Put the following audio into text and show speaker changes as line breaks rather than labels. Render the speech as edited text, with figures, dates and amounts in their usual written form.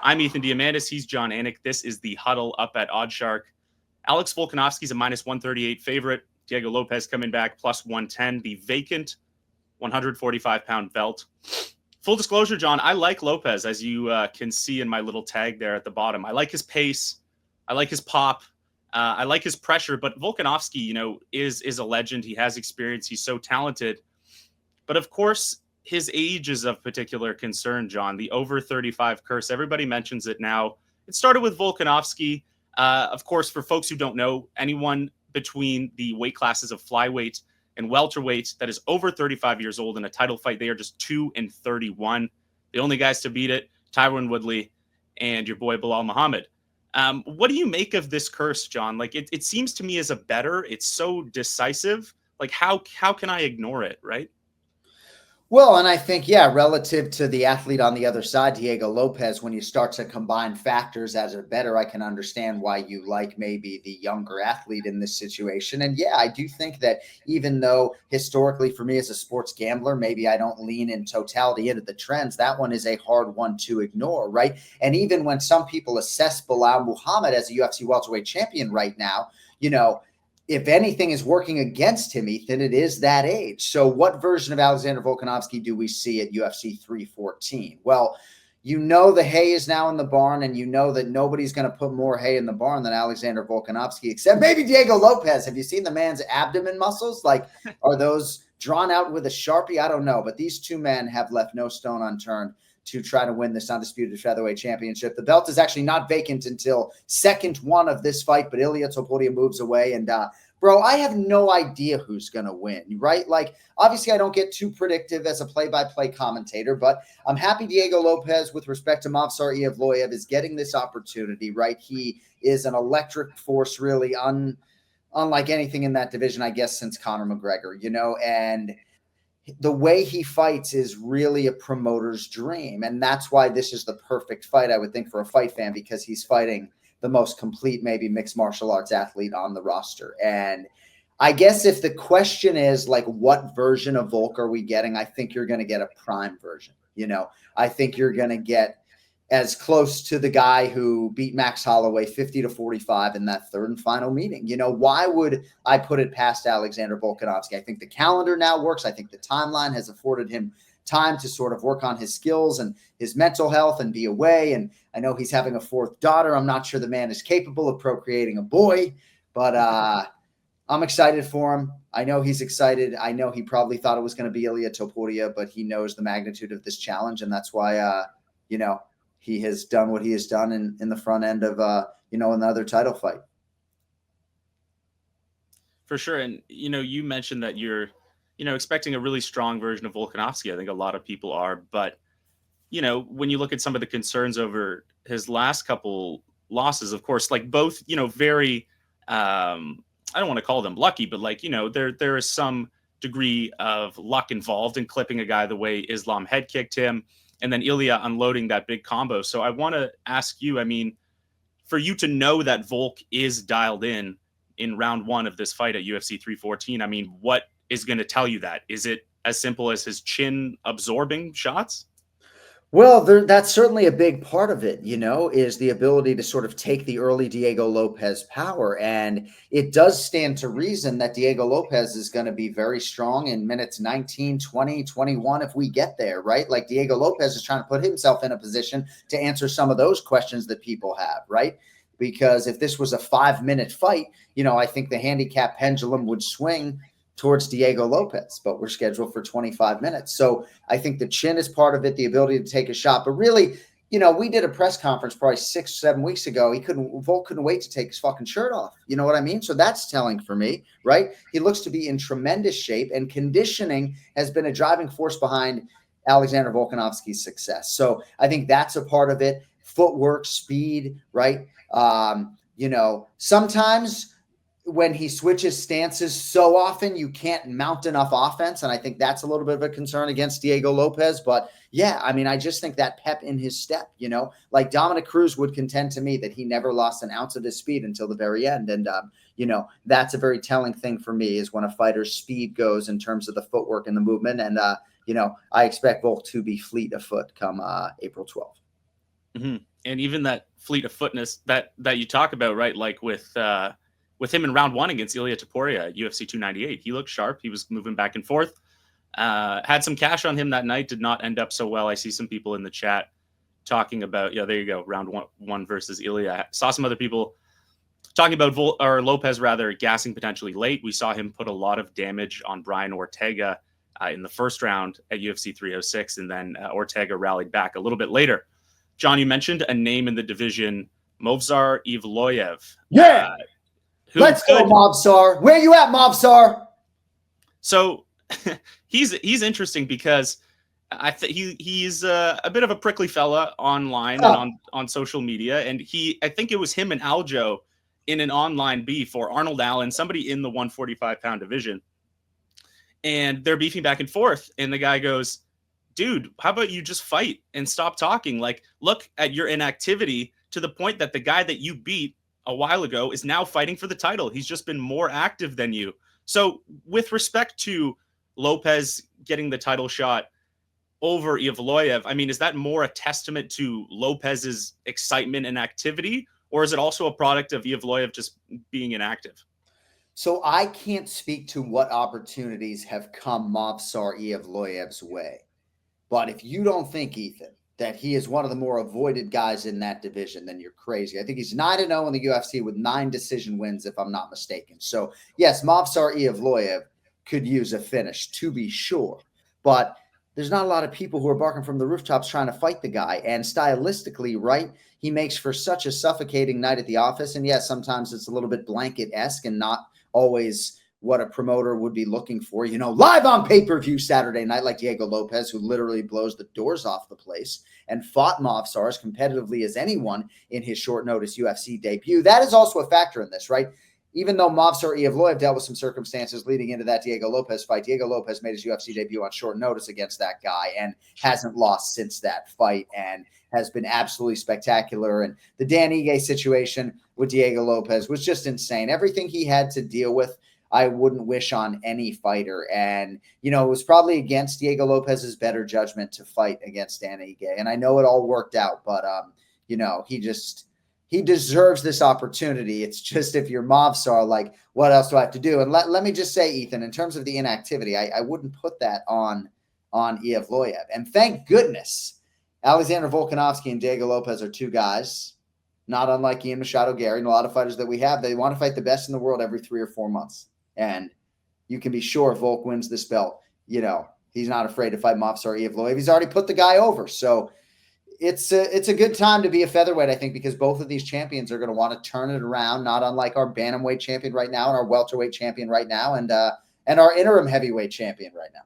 I'm Ethan Diamandis. He's Jon Anik. This is the Huddle up at Oddshark. Alex Volkanovski's a minus 138 favorite. Diego Lopes coming back plus 110. The vacant 145-pound belt. Full disclosure, John, I like Lopes, as you can see in my little tag there at the bottom. I like his pace. I like his pop. I like his pressure. But Volkanovski, is a legend. He has experience. He's so talented. But of course, his age is of particular concern, John. The over 35 curse. Everybody mentions it now. It started with Volkanovski. Of course, for folks who don't know, anyone between the weight classes of flyweight and welterweight that is over 35 years old in a title fight, they are just 2-31. The only guys to beat it, Tyron Woodley and your boy Bilal Muhammad. What do you make of this curse, John? Like, it seems to me as a bettor, it's so decisive. Like, how can I ignore it, right?
Well, and I think, relative to the athlete on the other side, Diego Lopes, when you start to combine factors as a bettor, I can understand why you like maybe the younger athlete in this situation. And I do think that even though historically for me as a sports gambler, maybe I don't lean in totality into the trends, that one is a hard one to ignore, right? And even when some people assess Bilal Muhammad as a UFC welterweight champion right now, if anything is working against him, Ethan, it is that age. So what version of Alexander Volkanovski do we see at UFC 314? Well, the hay is now in the barn, and that nobody's going to put more hay in the barn than Alexander Volkanovski, except maybe Diego Lopes. Have you seen the man's abdomen muscles? Like, are those drawn out with a Sharpie? I don't know. But these two men have left no stone unturned to try to win this undisputed featherweight championship. The belt is actually not vacant until second one of this fight, but Ilia Topuria moves away. And, bro, I have no idea who's going to win, right? Like, obviously I don't get too predictive as a play-by-play commentator, but I'm happy Diego Lopes, with respect to Movsar Evloev, is getting this opportunity, right? He is an electric force, really, unlike anything in that division, I guess, since Conor McGregor, and the way he fights is really a promoter's dream. And that's why this is the perfect fight, I would think, for a fight fan, because he's fighting the most complete, maybe, mixed martial arts athlete on the roster. And I guess if the question is, like, what version of Volk are we getting, I think you're going to get a prime version. I think you're going to get as close to the guy who beat Max Holloway 50-45 in that third and final meeting. Why would I put it past Alexander Volkanovski? I think the calendar now works. I think the timeline has afforded him time to sort of work on his skills and his mental health and be away. And I know he's having a fourth daughter. I'm not sure the man is capable of procreating a boy, but I'm excited for him. I know he's excited. I know he probably thought it was going to be Ilia Topuria, but he knows the magnitude of this challenge. And that's why, he has done what he has done in the front end of, another title fight.
For sure. And, you mentioned that you're, expecting a really strong version of Volkanovski. I think a lot of people are. But, when you look at some of the concerns over his last couple losses, of course, like both, very, I don't want to call them lucky, but there is some degree of luck involved in clipping a guy the way Islam head kicked him, and then Ilia unloading that big combo. So I want to ask you, for you to know that Volk is dialed in round one of this fight at UFC 314, what is going to tell you that? Is it as simple as his chin absorbing shots?
Well, that's certainly a big part of it, is the ability to sort of take the early Diego Lopes power. And it does stand to reason that Diego Lopes is going to be very strong in minutes 19, 20, 21 if we get there, right? Like, Diego Lopes is trying to put himself in a position to answer some of those questions that people have, right? Because if this was a 5-minute fight, I think the handicap pendulum would swing towards Diego Lopes, but we're scheduled for 25 minutes. So I think the chin is part of it, the ability to take a shot. But really, we did a press conference probably 6-7 weeks ago. Volk couldn't wait to take his fucking shirt off. You know what I mean? So that's telling for me, right? He looks to be in tremendous shape, and conditioning has been a driving force behind Alexander Volkanovski's success. So I think that's a part of it. Footwork, speed, right? Sometimes when he switches stances so often, you can't mount enough offense. And I think that's a little bit of a concern against Diego Lopes. But I just think that pep in his step, like Dominic Cruz would contend to me that he never lost an ounce of his speed until the very end. And, that's a very telling thing for me, is when a fighter's speed goes in terms of the footwork and the movement. And, I expect Volk to be fleet of foot come April 12th.
Mm-hmm. And even that fleet of footness that you talk about, right? Like with him in round 1 against Ilia Topuria at UFC 298, he looked sharp. He was moving back and forth. Had some cash on him that night. Did not end up so well. I see some people in the chat talking about, there you go, round one versus Ilia. Saw some other people talking about Lopez rather gassing potentially late. We saw him put a lot of damage on Brian Ortega in the first round at UFC 306, and then Ortega rallied back a little bit later. John, you mentioned a name in the division, Movsar Evloev.
Yeah. Let's go, Movsar. Where you at, Movsar?
So he's interesting because he's a bit of a prickly fella online and on social media. And I think it was him and Aljo in an online beef, or Arnold Allen, somebody in the 145-pound division. And they're beefing back and forth. And the guy goes, dude, how about you just fight and stop talking? Like, look at your inactivity, to the point that the guy that you beat a while ago is now fighting for the title. He's just been more active than you. So with respect to Lopez getting the title shot over Evloev, I mean, is that more a testament to Lopez's excitement and activity, or is it also a product of Evloev just being inactive?
So I can't speak to what opportunities have come Movsar Evloev's way. But if you don't think, Ethan, that he is one of the more avoided guys in that division, then you're crazy. I think he's 9-0 in the UFC with 9 decision wins, if I'm not mistaken. So, yes, Movsar Evloev could use a finish, to be sure. But there's not a lot of people who are barking from the rooftops trying to fight the guy. And stylistically, right, he makes for such a suffocating night at the office. And yes, sometimes it's a little bit blanket-esque and not always what a promoter would be looking for, live on pay-per-view Saturday night, like Diego Lopes, who literally blows the doors off the place and fought Movsar as competitively as anyone in his short notice UFC debut. That is also a factor in this, right? Even though Movsar Evloev dealt with some circumstances leading into that Diego Lopes fight, Diego Lopes made his UFC debut on short notice against that guy and hasn't lost since that fight and has been absolutely spectacular. And the Dan Ige situation with Diego Lopes was just insane. Everything he had to deal with, I wouldn't wish on any fighter. And, it was probably against Diego Lopez's better judgment to fight against Dan Ige. And I know it all worked out, but, he deserves this opportunity. It's just, if you're Movsar, like, what else do I have to do? And let me just say, Ethan, in terms of the inactivity, I wouldn't put that on Evloev. And thank goodness Alexander Volkanovski and Diego Lopes are two guys, not unlike Ian Machado Gary and a lot of fighters that we have. They want to fight the best in the world every 3 or 4 months. And you can be sure if Volk wins this belt, he's not afraid to fight Movsar Evloev. He's already put the guy over. So it's a good time to be a featherweight, I think, because both of these champions are going to want to turn it around, not unlike our bantamweight champion right now and our welterweight champion right now and our interim heavyweight champion right now.